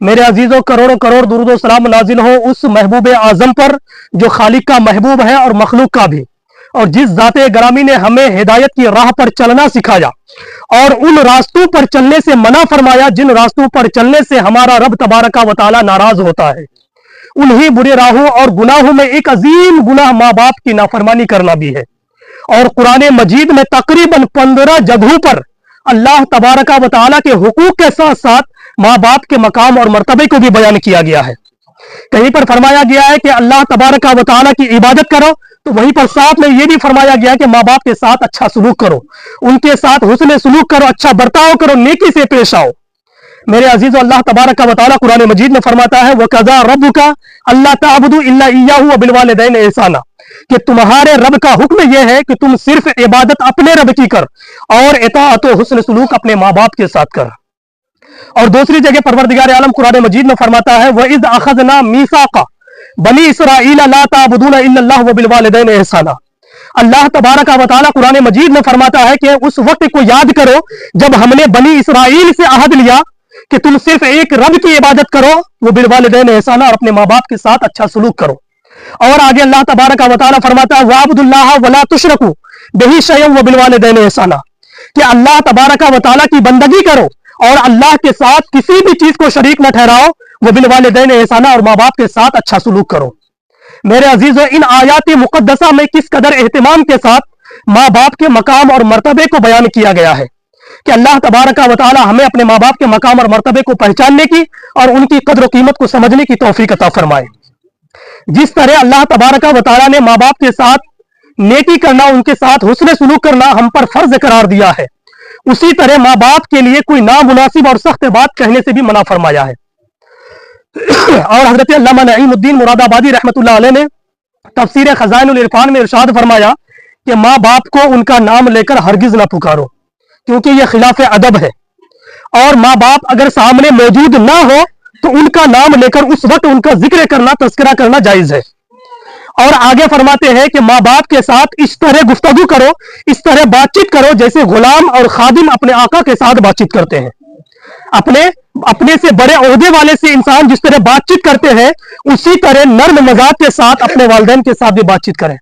मेरे अजीजों, करोड़ों करोड़ दुरूद सलाम नाजिल हो उस महबूब आजम पर जो खालिक का महबूब है और मखलूक का भी, और जिस ज़ाते ग्रामी ने हमें हिदायत की राह पर चलना सिखाया और उन रास्तों पर चलने से मना फरमाया जिन रास्तों पर चलने से हमारा रब तबारका व तआला नाराज होता है। उन्हीं बुरे राहों और गुनाहों में एक अजीम गुनाह माँ बाप की नाफरमानी करना भी है। और कुरान मजीद में तकरीबन 15 जगहों पर अल्लाह तबारका व तआला के हुकूक के साथ साथ माँ बाप के मकाम और मर्तबे को भी बयान किया गया है। कहीं पर फरमाया गया है कि अल्लाह तबारका व तआला की इबादत करो, तो वहीं पर साथ में ये भी फरमाया गया है कि माँ बाप के साथ अच्छा सलूक करो, उनके साथ हुस्न सलूक करो, अच्छा बर्ताव करो, नेकी से पेश आओ। मेरे अजीज, अल्लाह तबारका व तआला कुरान मजीद में फरमाता है वक़ज़ा रब्बुका अल्ला तअबुदू इल्ला इय्याहु व बिल वालिदैनि इहसाना, कि तुम्हारे रब का हुक्म यह है कि तुम सिर्फ इबादत अपने रब की कर और इताअत व हुस्न सलूक अपने माँ बाप के साथ कर। और दूसरी जगह परवरदिगार आलम कुरान मजीद में फरमाता है वइज़ अख़ज़ना मीसाक़ा बनी इसराईला ला ताबुदूना इल्लल्लाह व बिल वालिदैनि इहसाना। अल्लाह तबारका व तआला कुरान मजीद में फरमाता है कि उस वक्त को याद करो जब हमने बनी इसराइल से अहद लिया कि तुम सिर्फ एक रब की इबादत करो, वो बिल वालिदैनि इहसाना, और अपने माँ बाप के साथ अच्छा सलूक करो। और आगे अल्लाह तबारका व तआला फरमाता है वअब्दुल्लाह वला तुशरकू बिही शयअन व बिल वालिदैनि इहसाना, कि अल्लाह तबारका व तआला की बंदगी करो और अल्लाह के साथ किसी भी चीज को शरीक न ठहराओ, वो बिल वालिदैनि इहसाना, और माँ बाप के साथ अच्छा सलूक करो। मेरे अजीजों, इन आयात मुकद्दसा में किस कदर एहतिमाम के साथ माँ बाप के मकाम और मर्तबे को बयान किया गया है कि अल्लाह तबारका व तआला हमें अपने माँ बाप के मकाम और मर्तबे को पहचानने की और उनकी कदर कीमत को समझने की तौफीक अता फरमाए। जिस तरह अल्लाह तबारका व तआला ने माँ बाप के साथ नेकी करना, उनके साथ हुस्न सलूक करना हम पर फर्ज करार दिया है, उसी तरह माँ बाप के लिए कोई नामुनासिब और सख्त बात कहने से भी मना फरमाया है। और हजरत अल्लामा नईमुद्दीन मुरादाबादी रहमतुल्लाह अलैह ने तफसीर खजाइनुल इरफान में इरशाद फरमाया कि माँ बाप को उनका नाम लेकर हरगिज ना पुकारो, क्योंकि यह खिलाफ अदब है। और माँ बाप अगर सामने मौजूद ना हो तो उनका नाम लेकर उस वक्त उनका जिक्र करना, तस्करा करना जायज है। और आगे फरमाते हैं कि माँ बाप के साथ इस तरह गुफ्तगू करो, इस तरह बातचीत करो जैसे गुलाम और खादिम अपने आका के साथ बातचीत करते हैं। अपने से बड़े ओहदे वाले से इंसान जिस तरह बातचीत करते हैं, उसी तरह नर्म मजाज के साथ अपने वालिदैन के साथ भी बातचीत करें।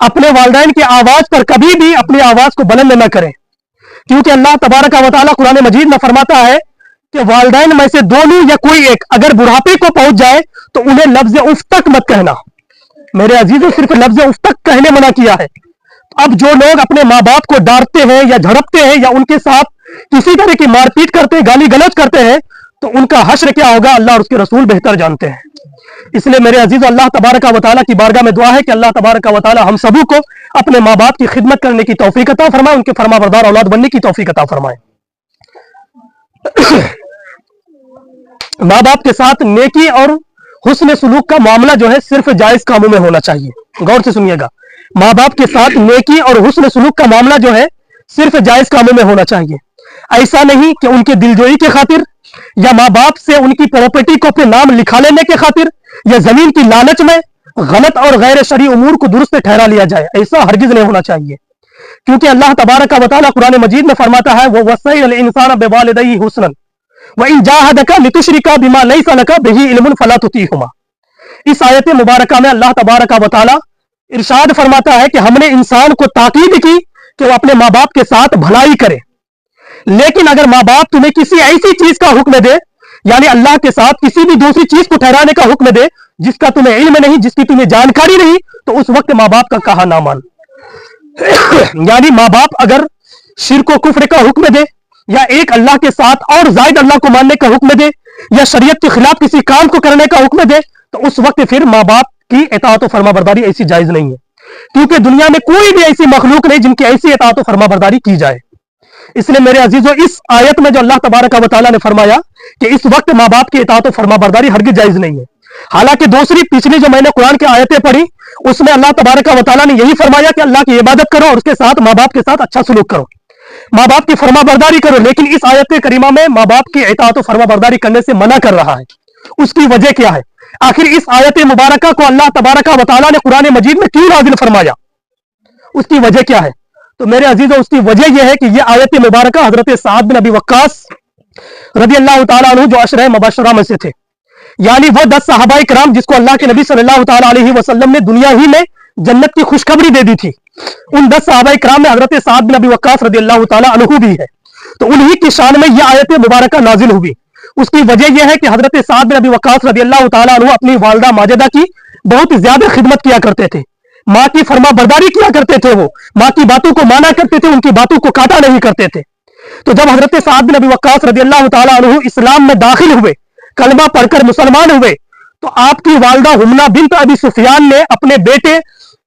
अपने वालिदैन की आवाज पर कभी भी अपनी आवाज को बुलंद न करें, क्योंकि अल्लाह तबारका व तआला कुरान मजीद में फरमाता है कि वालिदैन में से दोनों या कोई एक अगर बुढ़ापे को पहुंच जाए तो उन्हें लफ्ज उफ तक मत कहना। मेरे अजीजों, सिर्फ लफ्ज उफ तक कहने मना किया है। अब जो लोग अपने माँ बाप को डांटते हैं या झड़पते हैं या उनके साथ किसी तरह की मारपीट करते हैं, गाली गलौज करते हैं, तो उनका हश्र क्या होगा अल्लाह और उसके रसूल बेहतर जानते हैं। इसलिए मेरे अजीज, अल्लाह तबारका व तआला की बारगाह में दुआ है कि अल्लाह तबारका व तआला हम सबों को अपने माँ बाप की खिदमत करने की तौफीक अता फरमाए, उनके फरमाबरदार औलाद बनने की तौफीक अता फरमाए। माँ बाप के साथ नेकी और हुस्न सलूक का मामला जो है सिर्फ जायज कामों में होना चाहिए। गौर से सुनिएगा, माँ बाप के साथ नेकी और हुस्न सलूक का मामला जो है सिर्फ जायज कामों में होना चाहिए। ऐसा नहीं कि उनके दिलजोई के खातिर या माँ बाप से उनकी प्रॉपर्टी को अपने नाम लिखा लेने के खातिर या जमीन की लालच में गलत और गैर शरई उमूर को दुरुस्त ठहरा लिया जाए, ऐसा हरगिज नहीं होना चाहिए। क्योंकि अल्लाह तबारका व तआला कुरान मजीद में फरमाता है वो वसैल इंसान बिवालिदैहि हुस्नन व इन जाहदका लितुशरिका बिमा लैसा लका बिही इल्मुन फला तुतीहुमा। इस आयत मुबारका में अल्लाह तबारका व तआला इरशाद फरमाता है कि हमने इंसान को ताकीद की कि वो अपने माँ बाप के साथ भलाई करे, लेकिन अगर माँ बाप तुम्हें किसी ऐसी चीज का हुक्म दे, यानी अल्लाह के साथ किसी भी दूसरी चीज को ठहराने का हुक्म दे जिसका तुम्हें इल्म नहीं, जिसकी तुम्हें जानकारी नहीं, तो उस वक्त माँ बाप का कहा ना मान। यानी माँ बाप अगर शिर्क व कुफ्र का हुक्म दे या एक अल्लाह के साथ और जायद अल्लाह को मानने का हुक्म दे या शरीयत के खिलाफ किसी काम को करने का हुक्म दे, तो उस वक्त फिर माँ बाप की इताअत व फरमाबरदारी ऐसी जायज नहीं है, क्योंकि दुनिया में कोई भी ऐसी मखलूक नहीं जिनकी ऐसी इताअत व फरमाबरदारी की जाए। इसलिए मेरे अजीजों, इस आयत में जो अल्लाह तबारका व तआला ने फरमाया कि इस वक्त माँ बाप की इताअत व फरमाबरदारी हरगिज जायज नहीं है। हालांकि दूसरी पिछली जो मैंने कुरान की आयतें पढ़ी उसमें अल्लाह तबारका व तआला ने यही फरमाया कि अल्लाह की इबादत करो और उसके साथ माँ बाप के साथ अच्छा सलूक करो, माँ बाप की फरमाबरदारी करो। लेकिन इस आयत करीमा में माँ बाप की इताअत व फरमाबरदारी करने से मना कर रहा है। उसकी वजह क्या है? आखिर इस आयत मुबारका को अल्लाह तबारका व तआला ने कुरान मजीद में क्यों नाज़िल फरमाया? उसकी वजह क्या है? तो मेरे अजीजों, उसकी वजह यह है कि यह आयत मुबारका हजरत साद बिन अबी वक्कास रदी अल्लाह ताला अन्हु जो अशरा मुबशरा में से थे, यानी वो 10 सहाबाए किराम जिसको अल्लाह के नबी सल्लल्लाहु ताला अलैहि वसल्लम ने दुनिया ही में जन्नत की खुशखबरी दे दी थी। उन 10 सहाबाए किराम में हजरत साद बिन अबी वक्कास रदी अल्लाह ताला अन्हु भी है। तो उन्हीं की शान में यह आयत मुबारका नाजिल हुई। उसकी वजह यह है कि हजरत साद बिन अबी वक्कास रदी अल्लाह ताला अन्हु अपनी वालिदा माजिदा की बहुत ज्यादा खिदमत किया करते थे, माँ की फरमा बरदारी किया करते थे, वो माँ की बातों को माना करते थे, उनकी बातों को काटा नहीं करते थे। तो जब हजरत साद बिन अबी वक्कास रदी अल्लाह ताला अन्हु इस्लाम में दाखिल हुए, कलमा पढ़कर मुसलमान हुए, तो आपकी वालिदा हुम्ना बिन्त अबी सुफियान ने अपने बेटे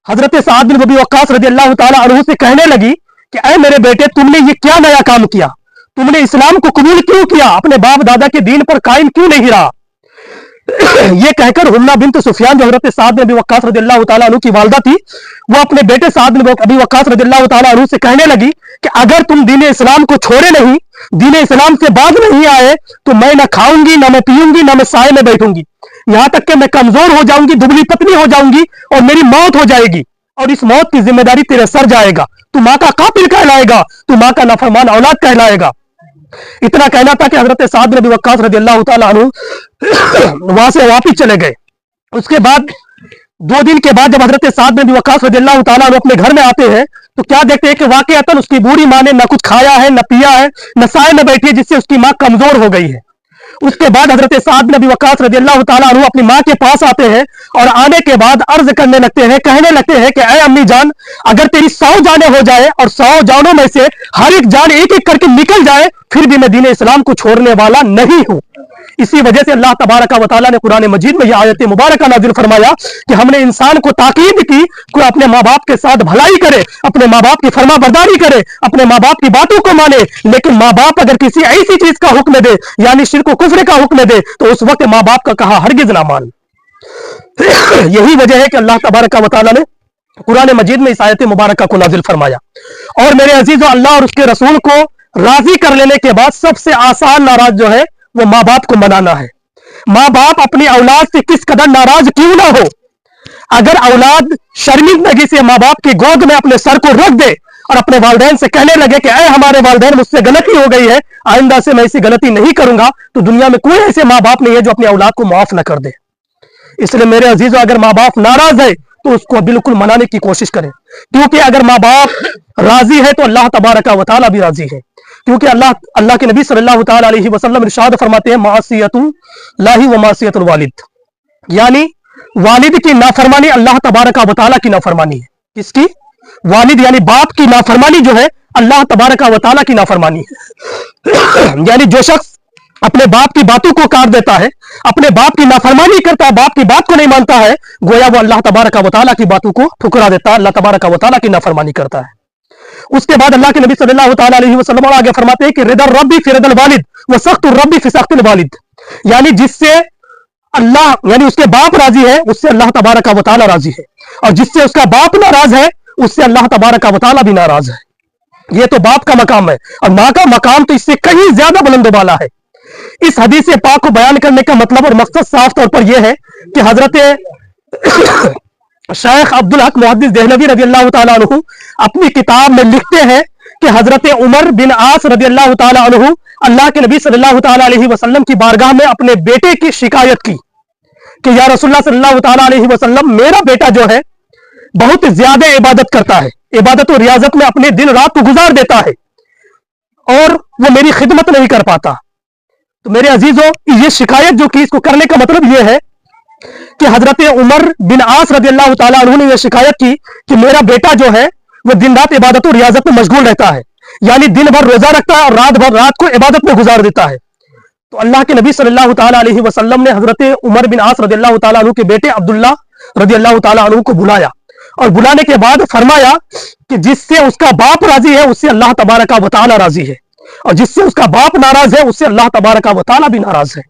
हजरत साद बिन अबी वक्कास रदी अल्लाह ताला अन्हु से कहने लगी कि ऐ मेरे बेटे, तुमने ये क्या नया काम किया, तुमने इस्लाम को कबूल क्यों किया, अपने बाप दादा के दीन पर कायम क्यों नहीं रहा। ये कहकर हुम्ना बिन्त सुफियान जो हजरत साद बिन अबी वक्कास रदियल्लाहु ताला अन्हु की वालिदा थी, वो अपने बेटे साद बिन अबी वक्कास रदियल्लाहु ताला अन्हु से कहने लगी कि अगर तुम दीन इस्लाम को छोड़े नहीं, दीन इस्लाम से बाज नहीं आए, तो मैं न खाऊंगी, न मैं पीऊंगी, न मैं साए में बैठूंगी, यहां तक कि मैं कमजोर हो जाऊंगी, दुबली पतली हो जाऊंगी और मेरी मौत हो जाएगी, और इस मौत की जिम्मेदारी तेरे सर जाएगा, तू माँ का कातिल कहलाएगा, तू माँ का नाफरमान औलाद कहलाएगा। इतना कहना था कि हजरत साद बिन अबी वक्कास रदियल्लाहु ताला अन्हु वहां से वापिस चले गए। उसके बाद 2 दिन के बाद जब हजरत साद बिन अबी वक्कास रदियल्लाहु ताला अन्हु अपने घर में आते हैं, तो क्या देखते हैं कि वाकईअतन उसकी बूढ़ी माँ ने न कुछ खाया है, न पिया है, न साए में बैठी है, जिससे उसकी माँ कमजोर हो गई है। उसके बाद हजरत साद बिन अबी वक्कास रदियल्लाहु ताला अन्हु अपनी माँ के पास आते हैं और आने के बाद अर्ज करने लगते हैं, कहने लगते हैं कि ऐ अम्मी जान, अगर तेरी 100 जानें हो जाए और 100 जानों में से हर एक जान एक एक करके निकल जाए, फिर भी मैं दीन इस्लाम को छोड़ने वाला नहीं हूं। इसी वजह से अल्लाह तबारक व तआला ने कुरान मजीद में यह आयत मुबारका नाजिल फरमाया कि हमने इंसान को ताकीद की कि अपने माँ बाप के साथ भलाई करे, अपने माँ बाप की फरमा बरदारी करे, अपने माँ बाप की बातों को माने। लेकिन माँ बाप अगर किसी ऐसी चीज का हुक्म दे, यानी शिर्क व कुफ्र का हुक्म दे, तो उस वक्त माँ बाप का कहा हरगिज ना मान। यही वजह है कि अल्लाह तबारक व तआला ने कुरान मजीद में इस आयत मुबारका को नाजिल फरमाया। और मेरे अजीजों, अल्लाह और उसके रसूल को राजी कर लेने के बाद सबसे आसान नाराज जो है वो माँ बाप को मनाना है। माँ बाप अपनी औलाद से किस कदर नाराज क्यों ना हो, अगर औलाद शर्मिंदगी से माँ बाप की गोद में अपने सर को रख दे और अपने वालिदैन से कहने लगे कि ऐ हमारे वालिदैन, मुझसे गलती हो गई है, आइंदा से मैं ऐसी गलती नहीं करूंगा, तो दुनिया में कोई ऐसे माँ बाप नहीं है जो अपनी औलाद को माफ न कर दे। इसलिए मेरे अजीजों, अगर माँ बाप नाराज है तो उसको बिल्कुल मनाने की कोशिश करें, क्योंकि अगर माँ बाप राजी है तो अल्लाह तबारक व तआला भी राजी है। क्योंकि अल्लाह के नबी सल्लल्लाहु ताला अलैहि वसल्लम इरशाद फरमाते हैं, मासियतुल्लाहि व मासियतुल वालिद, यानी वालिद की नाफरमानी अल्लाह तबारक व तआला की नाफरमानी है। किसकी? वालिद यानी बाप की नाफरमानी जो है अल्लाह तबारक व तआला की नाफरमानी है। यानी जो शख्स अपने बाप की बातों को काट देता है, अपने बाप की नाफरमानी करता है, बाप की बात को नहीं मानता है, गोया वो अल्लाह तबारक व तआला की बातों को ठुकरा देता है, अल्लाह तबारक व तआला की नाफरमानी करता है। उसके बाद अल्लाह के नबी सल्लल्लाहु ताला अलैहि वसल्लम आगे फरमाते हैं कि रिदर रब्बी फी रिदल वालिद व सख्तुर रब्बी फी सख्तिल वालिद, यानी जिससे अल्लाह यानी उसके बाप राजी है उससे अल्लाह तबारक व तआला राजी है, और जिससे उसका बाप नाराज है उससे अल्लाह तबारक व तआला भी नाराज है। ये तो बाप का मकाम है, और माँ का मकाम तो इससे कहीं ज्यादा बुलंद वाला है। इस हदीस पाक को बयान करने का मतलब और मकसद साफ तौर पर यह है कि हजरत शेख अब्दुल हक मुहद्दिस देहलवी रदियल्लाहु ताला अन्हु अपनी किताब में लिखते हैं कि हजरत उमर बिन आस रदियल्लाहु ताला अन्हु अल्लाह के नबी सल्लल्लाहु ताला अलैहि वसल्लम की बारगाह में अपने बेटे की शिकायत की कि या रसूलुल्लाह सल्लल्लाहु ताला अलैहि वसल्लम, मेरा बेटा जो है बहुत ज्यादा इबादत करता है, इबादत और रियाजत में अपने दिन रात को गुजार देता है, और वो मेरी खिदमत नहीं कर पाता। तो मेरे अजीजों, ये शिकायत जो की, इसको करने का मतलब ये है कि हजरत उमर बिन आस रदियल्लाहु ताला अन्हु ने यह शिकायत की कि मेरा बेटा जो है वो दिन रात इबादत और रियाजत में मशगूल रहता है, यानी दिन भर रोजा रखता है और रात भर रात को इबादत में गुजार देता है। तो अल्लाह के नबी सल्लल्लाहु ताला अलैहि वसल्लम ने हजरत उमर बिन आस रदियल्लाहु ताला अन्हु के बेटे अब्दुल्ला रदियल्लाहु ताला अन्हु को बुलाया, और बुलाने के बाद फरमाया कि जिससे उसका बाप राजी है उससे अल्लाह तबारक व तआला राजी है, और जिससे उसका बाप नाराज है उससे अल्लाह तबारक व तआला भी नाराज है।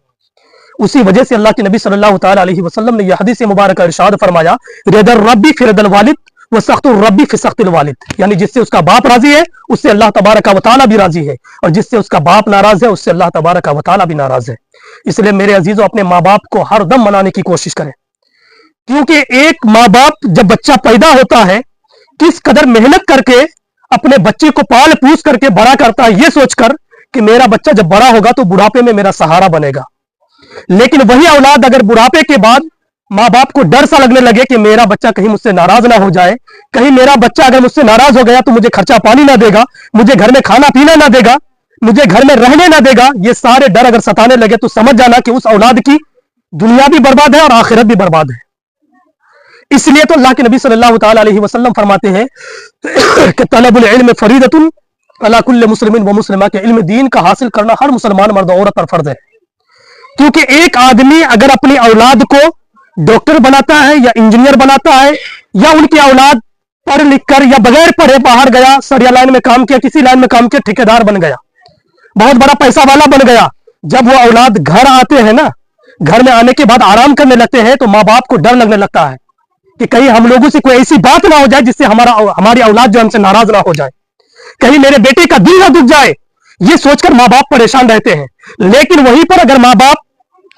उसी वजह से अल्लाह के नबी सल्लल्लाहु ताला अलैहि वसल्लम ने यह हदीस मुबारक इरशाद फरमाया, रिदर रब्बी फी रिदल वालिद व सख्तुर रब्बी फी सख्तिल वालिद, यानी जिससे उसका बाप राजी है उससे अल्लाह तबारक व तआला भी राजी है, और जिससे उसका बाप नाराज है उससे अल्लाह तबारक व तआला भी नाराज है। इसलिए मेरे अजीजों, अपने माँ बाप को हर दम मनाने की कोशिश करें, क्योंकि एक माँ बाप जब बच्चा पैदा होता है किस कदर मेहनत करके अपने बच्चे को पाल पूछ करके बड़ा करता है, ये सोचकर कि मेरा बच्चा जब बड़ा होगा तो बुढ़ापे में मेरा सहारा बनेगा। लेकिन वही औलाद अगर बुढ़ापे के बाद माँ बाप को डर सा लगने लगे कि मेरा बच्चा कहीं मुझसे नाराज ना हो जाए, कहीं मेरा बच्चा अगर मुझसे नाराज हो गया तो मुझे खर्चा पानी ना देगा, मुझे घर में खाना पीना ना देगा, मुझे घर में रहने ना देगा, ये सारे डर अगर सताने लगे तो समझ जाना कि उस औलाद की दुनिया भी बर्बाद है और आखिरत भी बर्बाद है। इसलिए तो अल्लाह के नबी सल्लल्लाहु ताला अलैहि वसल्लम फरमाते हैं कि तलबुल इल्म फरीदतुन अला कुल्लि मुस्लिमिन व मुस्लिमा, के इल्म दीन का हासिल करना हर मुसलमान मर्द औरत पर फर्ज है। क्योंकि एक आदमी अगर अपनी औलाद को डॉक्टर बनाता है या इंजीनियर बनाता है, या उनकी औलाद पढ़ लिख कर या बगैर पढ़े बाहर गया, सरिया लाइन में काम किया, किसी लाइन में काम किया, ठेकेदार बन गया, बहुत बड़ा पैसा वाला बन गया, जब वो औलाद घर आते हैं ना, घर में आने के बाद आराम करने लगते हैं तो माँ बाप को डर लगने लगता है कि कहीं हम लोगों से कोई ऐसी बात ना हो जाए जिससे हमारी औलाद जो हमसे नाराज ना हो जाए, कहीं मेरे बेटे का दिल ना दुख जाए, ये सोचकर माँ बाप परेशान रहते हैं। लेकिन वहीं पर अगर माँ बाप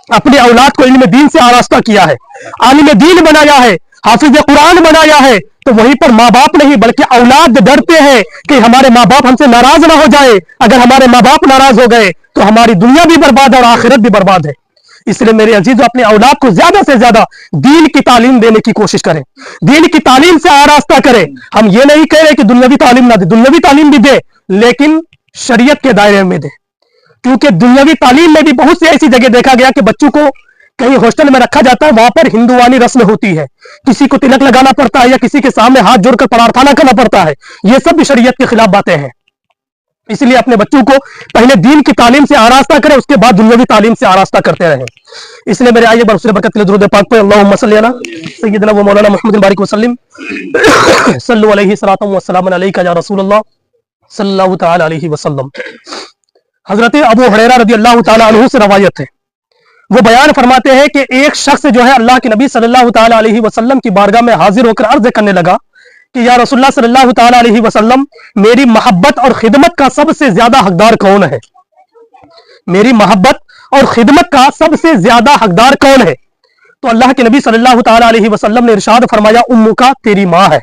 अपने औलाद को इल्म दीन से आरास्ता किया है, आलिम दीन बनाया है, हाफिज कुरान बनाया है, तो वहीं पर माँ बाप नहीं बल्कि औलाद डरते हैं कि हमारे माँ बाप हमसे नाराज ना हो जाए, अगर हमारे माँ बाप नाराज हो गए तो हमारी दुनिया भी बर्बाद है और आखिरत भी बर्बाद है। इसलिए मेरे अजीजों, अपने औलाद को ज्यादा से ज्यादा दीन की तालीम देने की कोशिश करें, दीन की तालीम से आरास्ता करें। हम ये नहीं कह रहे कि दुनियावी तालीम ना दे, दुनियावी तालीम भी दे, लेकिन शरीयत के दायरे में दे। क्योंकि दुनियावी तालीम में भी बहुत सी ऐसी जगह देखा गया कि बच्चों को कहीं हॉस्टल में रखा जाता है, वहां पर हिंदुवानी रस्म होती है, किसी को तिलक लगाना पड़ता है या किसी के सामने हाथ जोड़कर प्रार्थना करना पड़ता है, ये सब भी शरीयत के खिलाफ बातें हैं। इसलिए अपने बच्चों को पहले दीन की तालीम से आरास्ता करें, उसके बाद दुनियावी तालीम से आरास्ता करते रहें। इसलिए मेरे आइए बरसूल बरकत दुरूद पाक पे अल्लाहुम्मा सल्ली अला सय्यिदना व मौलाना मुहम्मद बारिक वसल्लम सल्लल्लाहु अलैहि सलातु व सलाम अलैका या रसूलल्लाह सल्लल्लाहु तआला अलैहि वसल्लम। हजरत अबू हुरैरा रज़ी अल्लाह तआला अन्हु से रवायत है, वो बयान फरमाते हैं कि एक शख्स जो है अल्लाह के नबी सल्लल्लाहु तआला अलैहि वसल्लम की बारगाह में हाजिर होकर अर्ज करने लगा कि या रसूलुल्लाह सल्लल्लाहु तआला अलैहि वसल्लम, मेरी मोहब्बत और खिदमत का सबसे ज्यादा हकदार कौन है? मेरी मोहब्बत और खिदमत का सबसे ज्यादा हकदार कौन है? तो अल्लाह के नबी सल्लल्लाहु तआला अलैहि वसल्लम ने इरशाद फरमाया, उम्मुका, तेरी माँ है।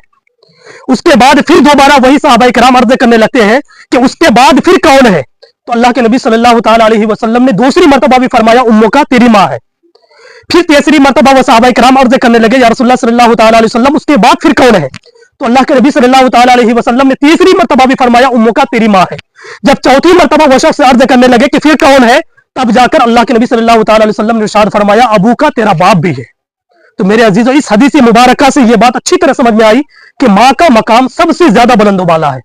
उसके बाद फिर दोबारा वही सहाबाए किराम अर्ज करने लगते हैं कि उसके बाद फिर कौन है? तो अल्लाह के नबी सल्लल्लाहु तआला अलैहि वसल्लम ने दूसरी मर्तबा भी फरमाया, उम्मुका, तेरी माँ है। फिर तीसरी मर्तबा वो सहाबाए किराम अर्ज करने लगे, या रसूलुल्लाह सल्लल्लाहु तआला अलैहि वसल्लम, उसके बाद फिर कौन है? तो अल्लाह के नबी सल्लल्लाहु तआला अलैहि वसल्लम ने तीसरी मर्तबा भी फरमाया, उम्मुका, तेरी माँ है। जब चौथी मर्तबा वो शख्स अर्ज करने लगे कि फिर कौन है, तब जाकर अल्लाह के नबी सल्लल्लाहु तआला अलैहि वसल्लम ने इरशाद फरमाया, अबू का, तेरा बाप भी है। तो मेरे अजीजों, इस हदीस मुबारका से ये बात अच्छी तरह समझ में आई कि माँ का मकाम सबसे ज्यादा बुलंद वाला है।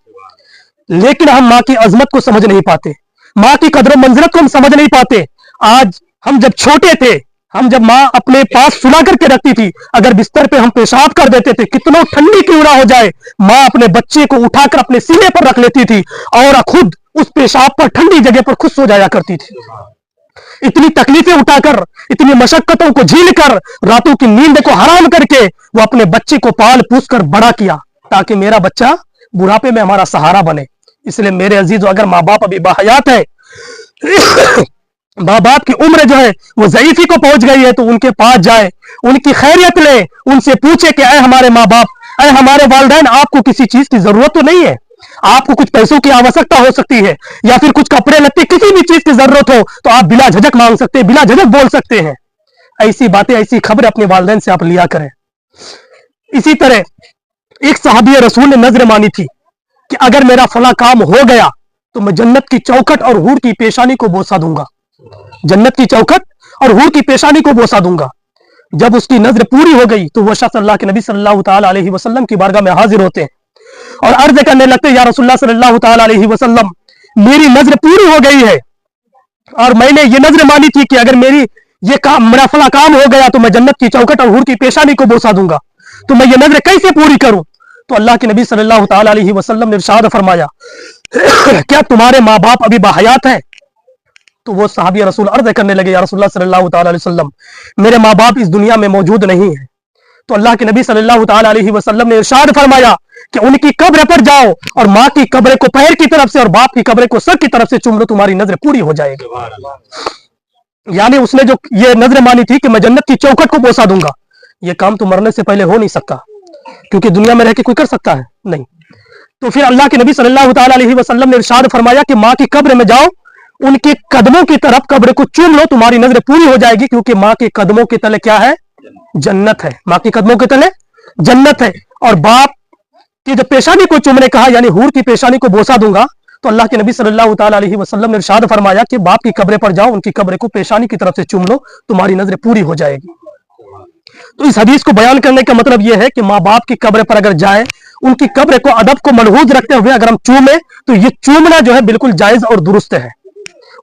लेकिन हम माँ की अजमत को समझ नहीं पाते, माँ की कदर मंजिलत को हम समझ नहीं पाते। आज हम जब छोटे थे, हम जब माँ अपने पास सुला करके रखती थी, अगर बिस्तर पे हम पेशाब कर देते थे, कितना ठंडी क्यों ना हो जाए, माँ अपने बच्चे को उठाकर अपने सीने पर रख लेती थी और खुद उस पेशाब पर ठंडी जगह पर खुद सो जाया करती थी। इतनी तकलीफें उठाकर, इतनी मशक्कतों को झील कर, रातों की नींद को हराम करके वो अपने बच्चे को पाल पूछ कर बड़ा किया, ताकि मेरा बच्चा बुढ़ापे में हमारा सहारा बने। इसलिए मेरे अजीजों, अगर माँ बाप अभी बाहयात है, माँ बाप की उम्र जो है वो ज़ईफी को पहुंच गई है, तो उनके पास जाए, उनकी खैरियत ले, उनसे पूछे कि ऐ हमारे माँ बाप, ऐ हमारे वालिदैन, आपको किसी चीज की जरूरत तो नहीं है? आपको कुछ पैसों की आवश्यकता हो सकती है, या फिर कुछ कपड़े लत्ते, किसी भी चीज की जरूरत हो तो आप बिला झिझक मांग सकते हैं, बिला झिझक बोल सकते हैं। ऐसी बातें, ऐसी खबरें अपने वालिदैन से आप लिया करें। इसी तरह एक सहाबी रसूल ने नजर मानी थी कि अगर मेरा फला काम हो गया तो मैं जन्नत की चौखट और हूर की पेशानी को बोसा दूंगा, जन्नत की चौखट और हूर की पेशानी को बोसा दूंगा। जब उसकी नजर पूरी हो गई तो वह शख्स अल्लाह के नबी सल्लल्लाहु तआला अलैहि वसल्लम की बारगाह में हाजिर होते हैं और अर्ज करने लगते हैं, या रसूलुल्लाह सल्लल्लाहु तआला अलैहि वसल्लम, मेरी नजर पूरी हो गई है और मैंने ये नजर मानी थी कि अगर मेरा फला काम हो गया तो मैं जन्नत की चौखट और हूर की पेशानी को बोसा दूंगा, तो मैं ये नजर कैसे पूरी करूं? तो अल्लाह के नबी सल्लल्लाहु तआला अलैहि वसल्लम ने इरशाद फरमाया, क्या तुम्हारे माँ बाप अभी बाहयात हैं? तो वो सहाबी रसूल अर्ज करने लगे, या रसूलुल्लाह सल्लल्लाहु तआला अलैहि वसल्लम, मेरे माँ बाप इस दुनिया में मौजूद नहीं है। तो अल्लाह के नबी सल्लल्लाहु तआला अलैहि वसल्लम ने इरशाद फरमाया कि उनकी कब्र पर जाओ और माँ की कब्र को पैर की तरफ से और बाप की कब्र को सर की तरफ से चूम लो, तुम्हारी नजर पूरी हो जाएगी। यानी उसने जो ये नजर मानी थी कि मैं जन्नत की चौखट को बोसा दूंगा, ये काम तो मरने से पहले हो नहीं सकता, क्योंकि दुनिया में रह के कोई कर सकता है नहीं। तो फिर अल्लाह के नबी सल्लल्लाहु तआला अलैहि वसल्लम ने इरशाद फरमाया कि माँ की कब्र में जाओ, उनके कदमों की तरफ कब्र को चूम लो, तुम्हारी नजर पूरी हो जाएगी, क्योंकि माँ के कदमों के तले क्या है? जन्नत है। माँ के कदमों के तले जन्नत है। और बाप की जब पेशानी को चूमने कहा, यानी हूर की पेशानी को बोसा दूंगा, तो अल्लाह के नबी सल्लल्लाहु ताला अलैहि वसल्लम ने इरशाद फरमाया कि बाप की कब्र पर जाओ, उनकी कब्र को पेशानी की तरफ से चूम लो, तुम्हारी नजर पूरी हो जाएगी। तो इस हदीस को बयान करने का मतलब यह है कि माँ बाप की कब्र पर अगर जाए, उनकी कब्र को अदब को मलहूज रखते हुए अगर हम चूमे, तो ये चूमना जो है बिल्कुल जायज और दुरुस्त है,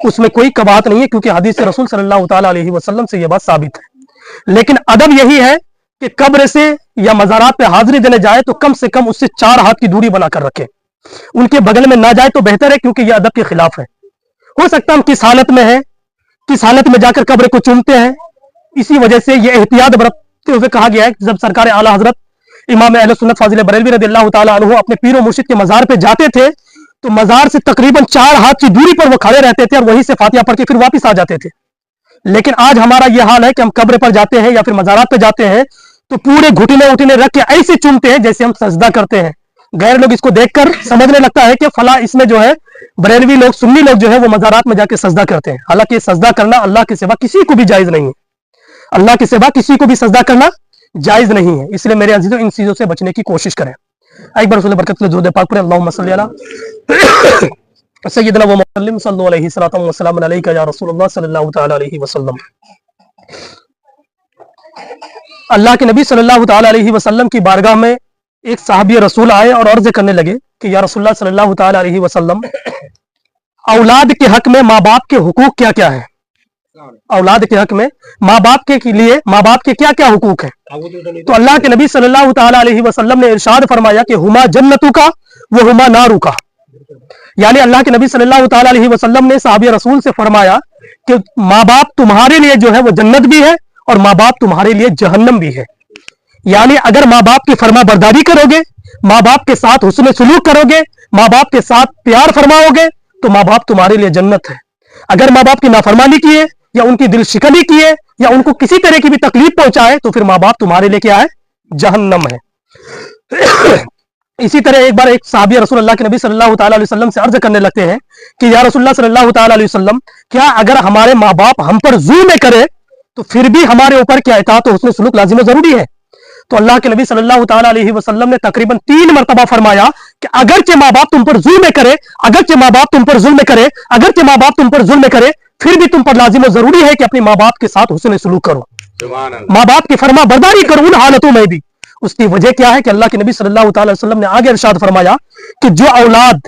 उसमें कोई कबाहत नहीं है, क्योंकि हदीस रसूल सल्लल्लाहु ताला अलैहि वसल्लम से यह बात साबित है। लेकिन अदब यही है कि कब्र से या मज़ारात पे हाजिरी देने जाए तो कम से कम उससे 4 हाथ की दूरी बनाकर रखे, उनके बगल में ना जाए तो बेहतर है, क्योंकि यह अदब के खिलाफ है। हो सकता है हम किस हालत में है, किस हालत में जाकर कब्र को चूमते हैं, इसी वजह से यह एहतियात बरतते हुए कहा गया है कि जब सरकार आला हजरत इमाम अहले सुन्नत फाजिल बरेलवी रदियल्लाहु ताला अन्हु अपने पीर और मुर्शिद के मज़ार पे जाते थे, तो मज़ार से तकरीबन 4 हाथ की दूरी पर वो खड़े रहते थे और वहीं से फातिहा पढ़ के फिर वापस आ जाते थे। लेकिन आज हमारा यह हाल है कि हम कब्र पर जाते हैं या फिर मज़ारात पे जाते हैं तो पूरे घुटने उठने रख के ऐसे चूमते हैं जैसे हम सजदा करते हैं। गैर लोग इसको देखकर समझने लगता है कि फला इसमें जो है बरेलवी लोग, सुन्नी लोग जो है वो मज़ारात में जाके सजदा करते हैं। हालांकि सजदा करना अल्लाह के सिवा किसी को भी जायज नहीं है, अल्लाह के सिवा किसी को भी सजदा करना जायज नहीं है। इसलिए मेरे अजीजों, इन चीजों से बचने की कोशिश करें। एक बार बरकत दुरूद पाक पढ़ें, अल्लाहुम्मा सल्ली अला सय्यिदना व मुअल्लिम सल्लल्लाहु अलैहि सलातम व सलाम अलैका या रसूलुल्लाह सल्लल्लाहु तआला अलैहि वसल्लम। अल्लाह के नबी सल्लल्लाहु तआला अलैहि वसल्लम की बारगाह में एक साहबी रसूल आए और अर्ज करने लगे कि या रसूलुल्लाह सल्लल्लाहु तआला अलैहि वसल्लम, औलाद के हक में माँ बाप के हुकूक क्या क्या है? औलाद के हक में माँ बाप के लिए माँ बाप के क्या क्या हुकूक है? तो अल्लाह के नबी सल्लल्लाहु तआला अलैहि वसल्लम ने इरशाद फरमाया कि हुमा जन्नतु का वो हुमा नारू का, यानी अल्लाह के नबी सल्लल्लाहु तआला अलैहि वसल्लम ने साहबी रसूल से फरमाया कि माँ बाप तुम्हारे लिए जो है वो जन्नत भी है और माँ बाप तुम्हारे लिए जहन्नम भी है। यानी अगर माँ बाप की फरमा बरदारी करोगे, माँ बाप के साथ हुस्न सलूक करोगे, माँ बाप के साथ प्यार फरमाओगे, तो माँ बाप तुम्हारे लिए जन्नत है। अगर माँ बाप की नाफरमानी किए या उनकी दिल शिकनी किए या उनको किसी तरह की भी तकलीफ पहुंचाए तो फिर माँ बाप तुम्हारे लिए क्या है? जहन्नम है। इसी तरह एक बार एक साहबी रसूल अल्लाह के नबी सल्लल्लाहु तआला अलैहि वसल्लम से अर्ज करने लगते हैं कि या रसूलुल्लाह सल्लल्लाहु तआला अलैहि वसल्लम, क्या अगर हमारे माँ बाप हम पर जुल्म करे तो फिर भी हमारे ऊपर क्या इताअत और हुस्न सलूक लाजिम जरूरी है? तो अल्लाह के नबी सल्लल्लाहु तआला अलैहि वसल्लम ने तकरीबन 3 मरतबा फरमाया कि अगरचे माँ बाप तुम पर जुल्म करे, अगरचे माँ बाप तुम पर जुल्म करे, अगरचे माँ बाप तुम पर जुल्म करे, फिर भी तुम पर लाजिम और जरूरी है कि अपने माँ बाप के साथ हुस्न सलूक करो, माँ बाप की फरमा बरदारी करो उन हालतों में भी। उसकी वजह क्या है कि अल्लाह के नबी सल्लल्लाहु अलैहि वसल्लम ने आगे इरशाद फरमाया कि जो औलाद,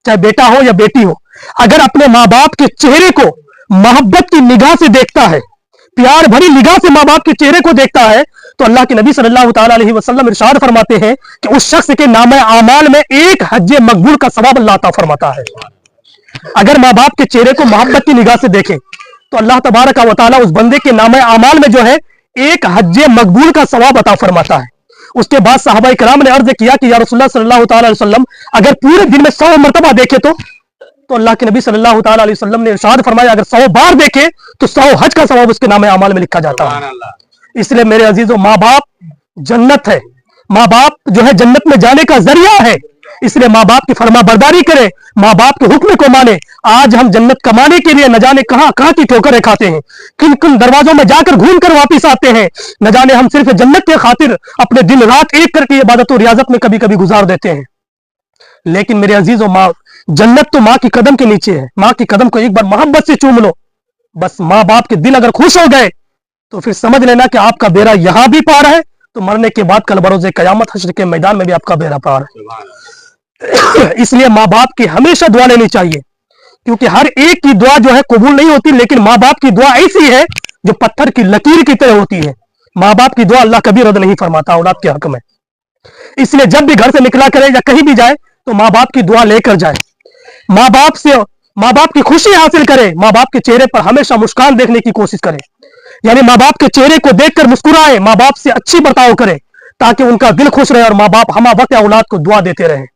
चाहे बेटा हो या बेटी हो, अगर अपने माँ बाप के चेहरे को मोहब्बत की निगाह से देखता है, प्यार भरी निगाह से माँ बाप के चेहरे को देखता है, तो अल्लाह के नबी सल्लल्लाहु तआला अलैहि वसल्लम इरशाद फरमाते हैं कि उस शख्स के नामे आमाल में 1 हज्ज मकबूल का सवाब अल्लाह अता फरमाता है। अगर माँ बाप के चेहरे को मोहब्बत की निगाह से देखें तो अल्लाह तबारक व तआला उस बंदे के नामे आमाल में जो है 1 हज्ज मकबूल का सवाब अता फरमाता है। उसके बाद साहबा इकराम ने अर्ज किया कि या रसूलुल्लाह सल्लल्लाहु तआला अलैहि वसल्लम, अगर पूरे दिन में 100 मरतबा देखे तो अल्लाह के नबी सल्लल्लाहु तआला अलैहि वसल्लम ने इरशाद फरमाया अगर 100 बार देखे तो 100 हज का सवाब उसके नामे अमाल में लिखा जाता है। इसलिए मेरे अजीजों, माँ बाप जन्नत है, माँ बाप जो है जन्नत में जाने का जरिया है। इसलिए माँ बाप की फरमा बरदारी करे, माँ बाप के हुक्म को माने। आज हम जन्नत कमाने के लिए न जाने कहां कहां की ठोकरें खाते हैं, किन किन दरवाजों में जाकर घूम कर वापिस आते हैं, न जाने हम सिर्फ जन्नत के खातिर अपने दिन रात एक करके इबादत और रियाजत में कभी कभी गुजार देते हैं। लेकिन मेरे अजीजों, माँ जन्नत तो माँ की कदम के नीचे है। माँ की कदम को एक बार मोहब्बत से चूम लो, बस माँ बाप के दिल अगर खुश हो गए तो फिर समझ लेना कि आपका बेड़ा यहां भी पार है, तो मरने के बाद कल बरोज़े कयामत हश्र के मैदान में भी आपका बेड़ा पार है। इसलिए माँ बाप की हमेशा दुआ लेनी चाहिए, क्योंकि हर एक की दुआ जो है कबूल नहीं होती, लेकिन माँ बाप की दुआ ऐसी है जो पत्थर की लकीर की तरह होती है। माँ बाप की दुआ अल्लाह कभी रद्द नहीं फरमाता औलाद के हक में। इसलिए जब भी घर से निकला करे या कहीं भी जाए तो माँ बाप की दुआ लेकर जाए, माँ बाप की खुशी हासिल करे, माँ बाप के चेहरे पर हमेशा मुस्कान देखने की कोशिश करे, यानी माँ बाप के चेहरे को देखकर मुस्कुराए, माँ बाप से अच्छी बर्ताव करे ताकि उनका दिल खुश रहे और माँ बाप हम वक्त औलाद को दुआ देते रहे।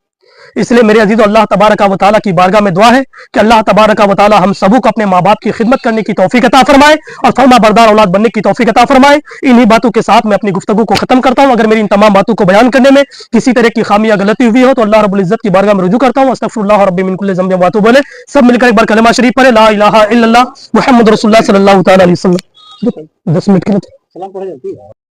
इसलिए मेरे अजीज़ अल्लाह तबारक व तआला की बारगाह में दुआ है कि अल्लाह तबारक व तआला हम सबों को अपने माँ बाप की खिदमत करने की तौफीक अता फरमाए और फरमा बरदार औलाद बनने की तौफीक अता फरमाए। इन्हीं बातों के साथ मैं अपनी गुफ्तगू को खत्म करता हूँ। अगर मेरी इन तमाम बातों को बयान करने में किसी तरह की खामी या गलती हुई हो तो अल्लाह रब्बुल इज्जत की बारगाह में रुजू करता हूँ। अस्तगफिरुल्लाह रब्बी मिन कुल्लि ज़ंबिन व अतूबु इलैह। सब मिलकर एक बार कलमा शरीफ पढ़े, ला इलाहा इल्लल्लाह मुहम्मद रसूलुल्लाह सल्लल्लाहु तआला अलैहि वसल्लम। 10 मिनट के लिए